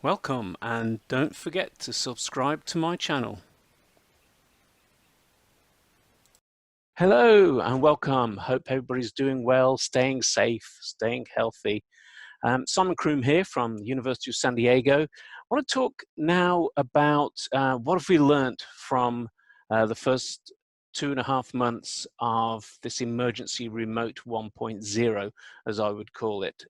Welcome, and don't forget to subscribe to my channel. Hello and welcome. Hope everybody's doing well, staying safe, staying healthy. Simon Kroom here from the University of San Diego. I want to talk now about what have we learned from the first 2.5 months of this emergency remote 1.0, as I would call it,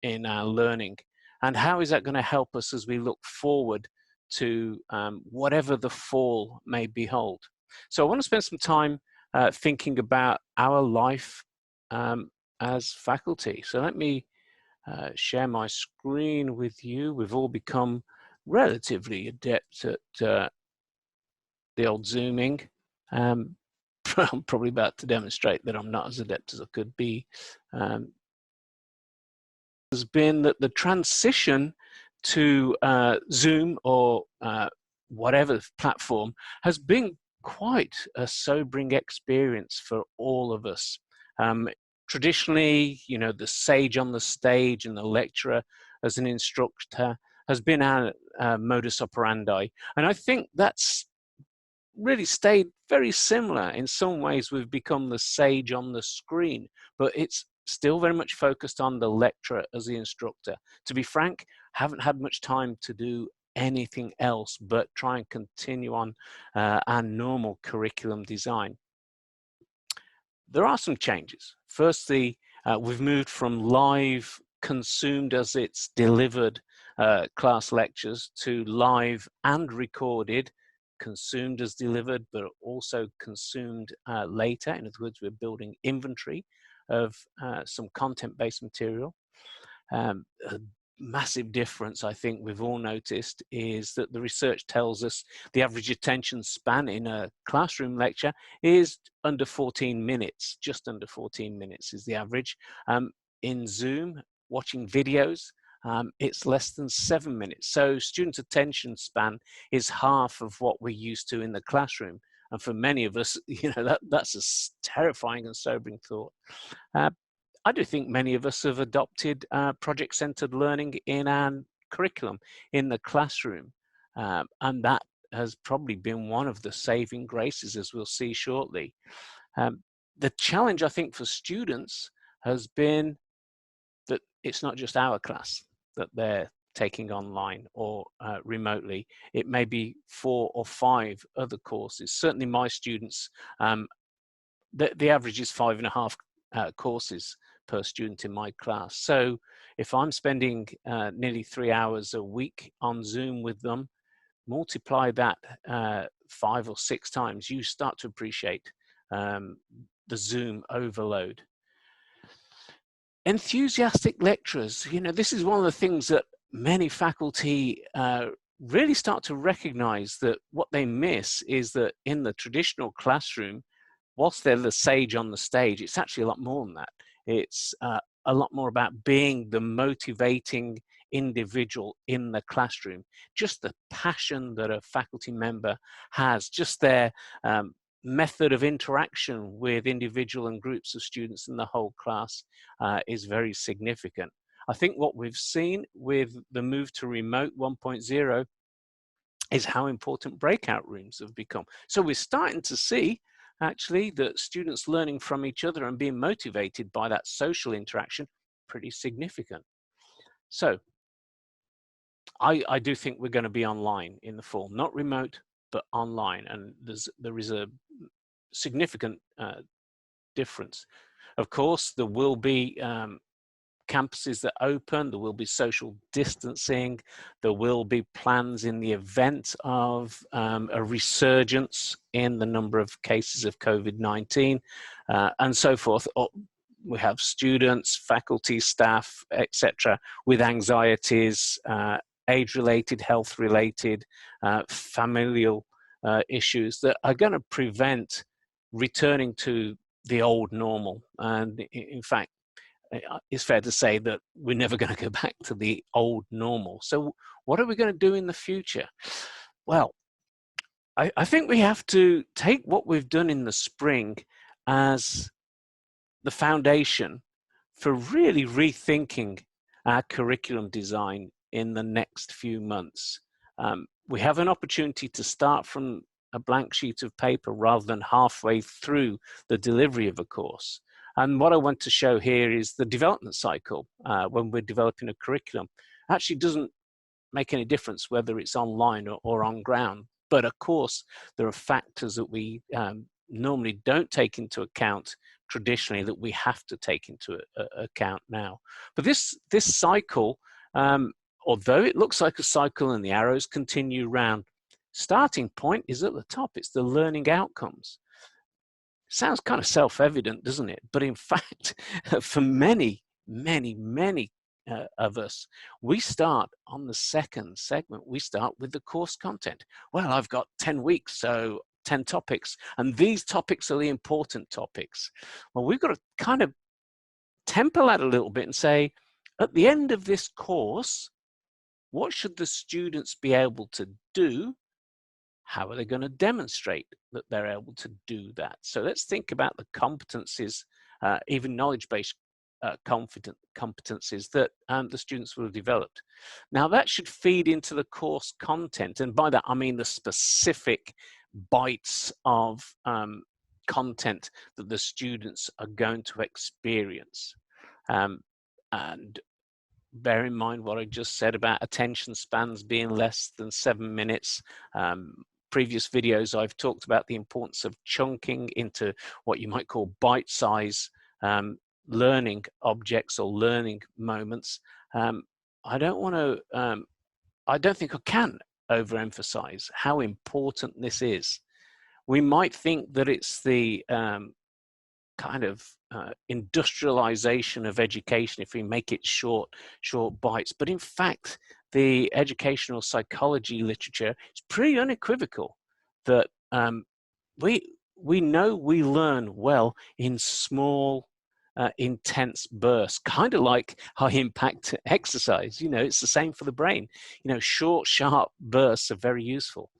in our learning. And how is that going to help us as we look forward to whatever the fall may behold? So I want to spend some time thinking about our life as faculty. So let me share my screen with you. We've all become relatively adept at the old Zooming. I'm probably about to demonstrate that I'm not as adept as I could be. Has been that the transition to Zoom or whatever platform has been quite a sobering experience for all of us. Traditionally, you know, the sage on the stage and the lecturer as an instructor has been our modus operandi. And I think that's really stayed very similar. In some ways, we've become the sage on the screen, but it's still very much focused on the lecturer as the instructor. To be frank, haven't had much time to do anything else but try and continue on our normal curriculum design. There are some changes. Firstly, we've moved from live consumed as it's delivered class lectures to live and recorded, consumed as delivered, but also consumed later. In other words, we're building inventory of some content-based material. A massive difference, I think we've all noticed, is that the research tells us the average attention span in a classroom lecture is under 14 minutes, just under 14 minutes is the average. In Zoom, watching videos, it's less than 7 minutes. So student attention span is half of what we're used to in the classroom. And for many of us, you know, that's a terrifying and sobering thought. I do think many of us have adopted project-centered learning in our curriculum in the classroom. And that has probably been one of the saving graces, as we'll see shortly. The challenge, I think, for students has been that it's not just our class that they're taking online or remotely. It may be 4 or 5 other courses. Certainly my students, the average is 5.5 courses per student in my class. So if I'm spending nearly 3 hours a week on Zoom with them, multiply that 5 or 6 times, you start to appreciate the Zoom overload. Enthusiastic lecturers, you know, this is one of the things that many faculty really start to recognize, that what they miss is that in the traditional classroom, whilst they're the sage on the stage, it's actually a lot more than that. It's a lot more about being the motivating individual in the classroom. Just the passion that a faculty member has, just their method of interaction with individual and groups of students in the whole class is very significant. I think what we've seen with the move to remote 1.0 is how important breakout rooms have become. So we're starting to see actually that students learning from each other and being motivated by that social interaction, pretty significant. So I do think we're going to be online in the fall, not remote, but online. And there is a significant difference. Of course, there will be campuses that open, there will be social distancing, there will be plans in the event of a resurgence in the number of cases of COVID-19 and so forth. We have students, faculty, staff, etc., with anxieties, age-related, health-related, familial issues that are going to prevent returning to the old normal. And in fact, it's fair to say that we're never going to go back to the old normal. So what are we going to do in the future? Well, I think we have to take what we've done in the spring as the foundation for really rethinking our curriculum design in the next few months. We have an opportunity to start from a blank sheet of paper rather than halfway through the delivery of a course. And what I want to show here is the development cycle when we're developing a curriculum. Actually doesn't make any difference whether it's online or on ground. But of course, there are factors that we normally don't take into account traditionally that we have to take into account now. But this cycle, although it looks like a cycle and the arrows continue round, starting point is at the top. It's the learning outcomes. Sounds kind of self-evident, doesn't it? But in fact, for many of us, we start on the second segment. We start with the course content. Well, I've got 10 weeks, so 10 topics, and these topics are the important topics. Well, we've got to kind of temper that a little bit and say, at the end of this course, what should the students be able to do? How are they going to demonstrate that they're able to do that? So let's think about the competencies, even knowledge-based competencies that the students will have developed. Now that should feed into the course content, and by that I mean the specific bites of content that the students are going to experience. And bear in mind what I just said about attention spans being less than 7 minutes. Previous videos I've talked about the importance of chunking into what you might call bite-size learning objects or learning moments. I don't think I can overemphasize how important this is. We might think that it's the kind of industrialization of education if we make it short bites, but in fact the educational psychology literature is pretty unequivocal that we know we learn well in small intense bursts, kind of like high impact exercise. You know, it's the same for the brain. You know, short sharp bursts are very useful.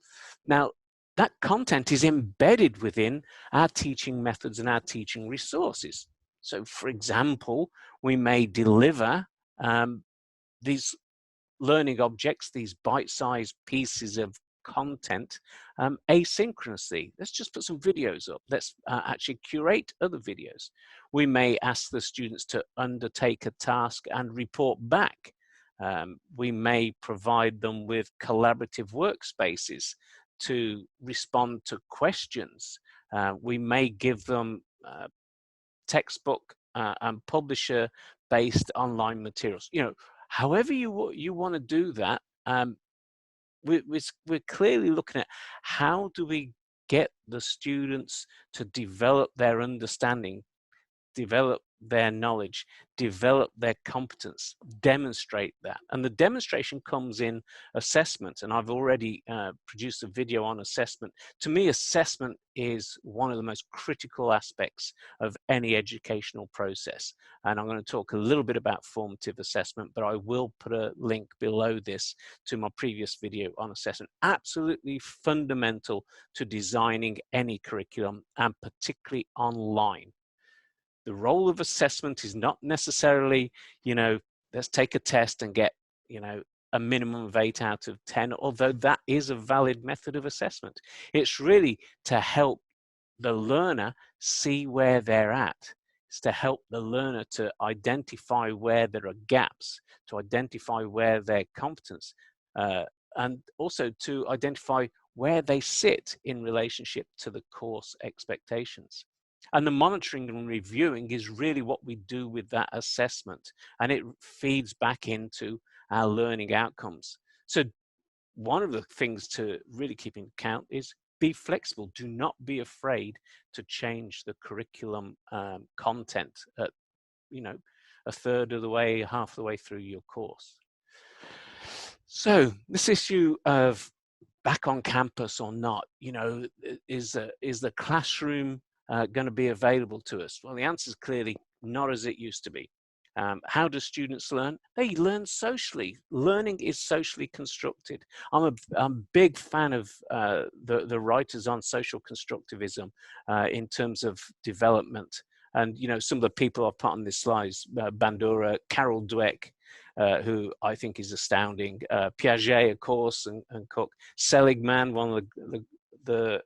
Now that content is embedded within our teaching methods and our teaching resources. So for example, we may deliver these learning objects, these bite-sized pieces of content asynchronously. Let's just put some videos up. Let's actually curate other videos. We may ask the students to undertake a task and report back. We may provide them with collaborative workspaces to respond to questions. We may give them textbook and publisher-based online materials. You know, however you want to do that, we're clearly looking at how do we get the students to develop their understanding, develop their knowledge, develop their competence, demonstrate that. And the demonstration comes in assessment. And I've already produced a video on assessment. To me, assessment is one of the most critical aspects of any educational process. And I'm going to talk a little bit about formative assessment, but I will put a link below this to my previous video on assessment. Absolutely fundamental to designing any curriculum, and particularly online. The role of assessment is not necessarily, you know, let's take a test and get, you know, a minimum of 8 out of 10, although that is a valid method of assessment. It's really to help the learner see where they're at. It's to help the learner to identify where there are gaps, to identify where their competence, and also to identify where they sit in relationship to the course expectations. And the monitoring and reviewing is really what we do with that assessment, and it feeds back into our learning outcomes. So one of the things to really keep in account is be flexible. Do not be afraid to change the curriculum content at, you know, a third of the way, half the way through your course. So this issue of back on campus or not, you know, is the classroom going to be available to us? Well, the answer is clearly not as it used to be. How do students learn? They learn socially. Learning is socially constructed. I'm a big fan of the writers on social constructivism in terms of development. And, you know, some of the people I've put on this slide, Bandura, Carol Dweck, who I think is astounding. Piaget, of course, and Cook. Seligman, one of the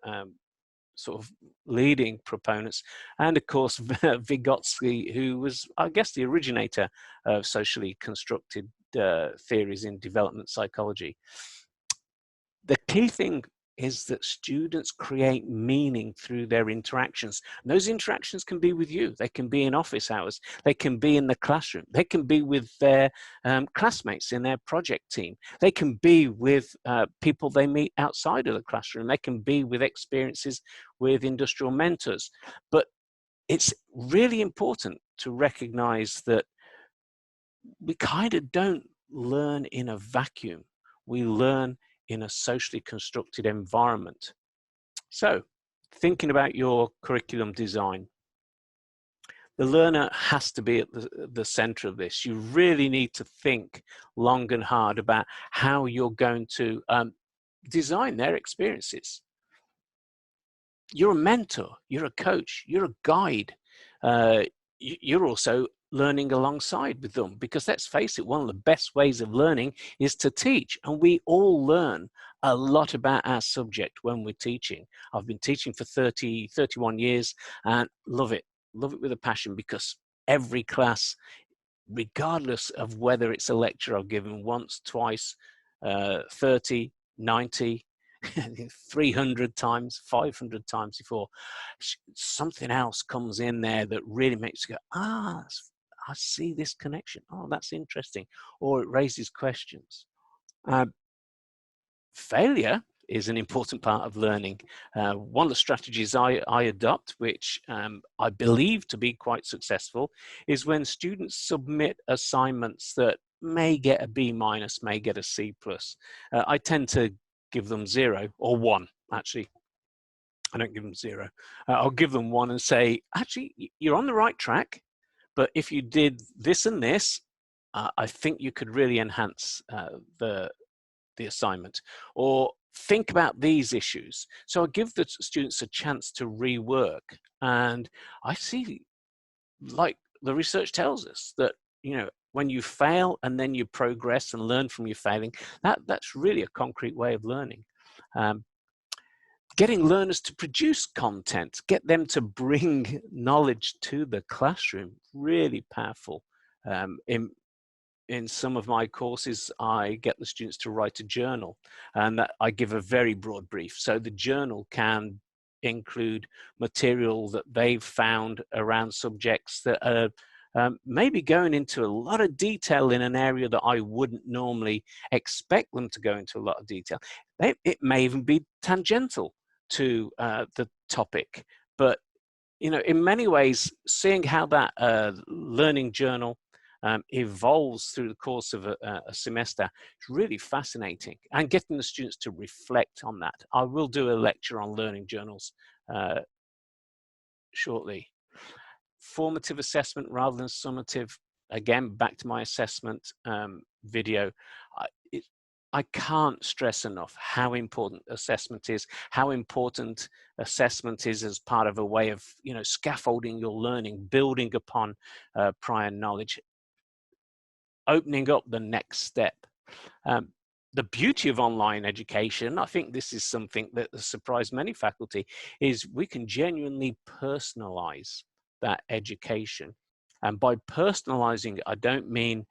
sort of leading proponents, and of course Vygotsky, who was, I guess, the originator of socially constructed theories in development psychology. The key thing is that students create meaning through their interactions. And those interactions can be with you, they can be in office hours, they can be in the classroom, they can be with their classmates in their project team, they can be with people they meet outside of the classroom, they can be with experiences with industrial mentors. But it's really important to recognize that we kind of don't learn in a vacuum. We learn in a socially constructed environment. So, thinking about your curriculum design, the learner has to be at the center of this. You really need to think long and hard about how you're going to design their experiences. You're a mentor, you're a coach, you're a guide. You're also learning alongside with them, because let's face it, one of the best ways of learning is to teach, and we all learn a lot about our subject when we're teaching. I've been teaching for 31 years and love it with a passion, because every class, regardless of whether it's a lecture I've given once, twice, 30, 90, 300 times, 500 times before, something else comes in there that really makes you go, I see this connection. Oh, that's interesting. Or it raises questions. Failure is an important part of learning. One of the strategies I adopt, which I believe to be quite successful, is when students submit assignments that may get a B minus, may get a C plus. I tend to give them 0 or 1, actually. I don't give them 0. I'll give them 1 and say, actually, you're on the right track, but if you did this and this, I think you could really enhance the assignment, or think about these issues. So I give the students a chance to rework. And I see, like the research tells us, that, you know, when you fail and then you progress and learn from your failing, that's really a concrete way of learning. Getting learners to produce content, get them to bring knowledge to the classroom, really powerful. In some of my courses, I get the students to write a journal, and that I give a very broad brief. So the journal can include material that they've found around subjects that are maybe going into a lot of detail in an area that I wouldn't normally expect them to go into a lot of detail. It may even be tangential to the topic, but you know, in many ways, seeing how that learning journal evolves through the course of a semester is really fascinating, and getting the students to reflect on that. I will do a lecture on learning journals shortly. Formative assessment rather than summative. Again, back to my assessment video. I can't stress enough how important assessment is, how important assessment is as part of a way of, you know, scaffolding your learning, building upon prior knowledge, opening up the next step. The beauty of online education, I think this is something that has surprised many faculty, is we can genuinely personalize that education. And by personalizing, I don't mean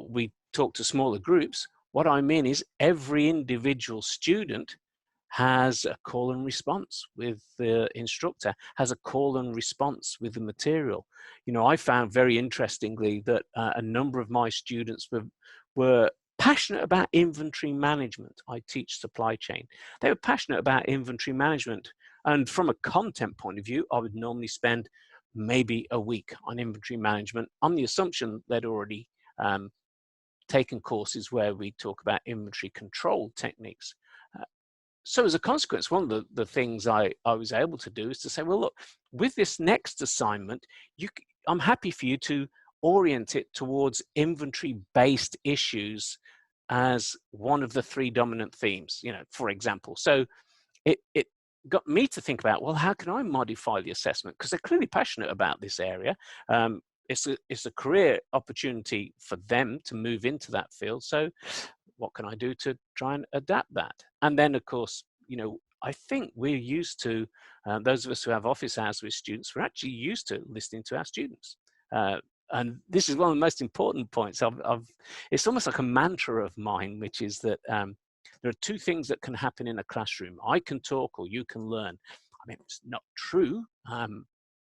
we talk to smaller groups. What I mean is every individual student has a call and response with the instructor, has a call and response with the material. You know, I found very interestingly that a number of my students were passionate about inventory management. I teach supply chain. They were passionate about inventory management. And from a content point of view, I would normally spend maybe a week on inventory management on the assumption they'd already taken courses where we talk about inventory control techniques. So as a consequence, one of the things I was able to do is to say, well, look, with this next assignment, I'm happy for you to orient it towards inventory-based issues as one of the 3 dominant themes, you know, for example. So it got me to think about, well, how can I modify the assessment? Because they're clearly passionate about this area. it's a career opportunity for them to move into that field. So what can I do to try and adapt that? And then, of course, you know, I think we're used to, those of us who have office hours with students, we're actually used to listening to our students. And this is one of the most important points. It's almost like a mantra of mine, which is that there are two things that can happen in a classroom. I can talk or you can learn. I mean, it's not true,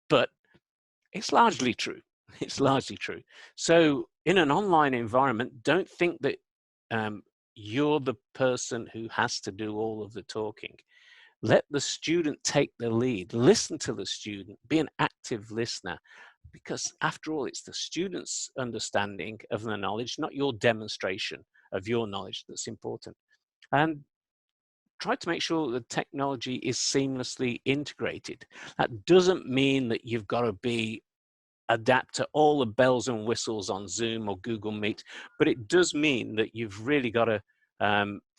but it's largely true. It's largely true. So in an online environment, don't think that you're the person who has to do all of the talking. Let the student take the lead. Listen to the student. Be an active listener, because after all, it's the student's understanding of the knowledge, not your demonstration of your knowledge, that's important. And try to make sure that the technology is seamlessly integrated. That doesn't mean that you've got to be adapt to all the bells and whistles on Zoom or Google Meet, but it does mean that you've really got to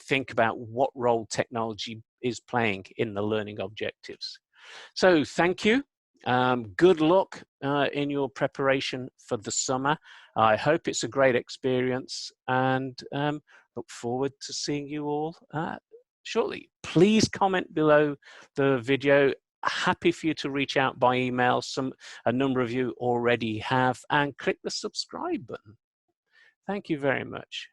think about what role technology is playing in the learning objectives. So thank you. Good luck in your preparation for the summer. I hope it's a great experience, and look forward to seeing you all shortly. Please comment below the video. Happy for you to reach out by email. A number of you already have, and click the subscribe button. Thank you very much.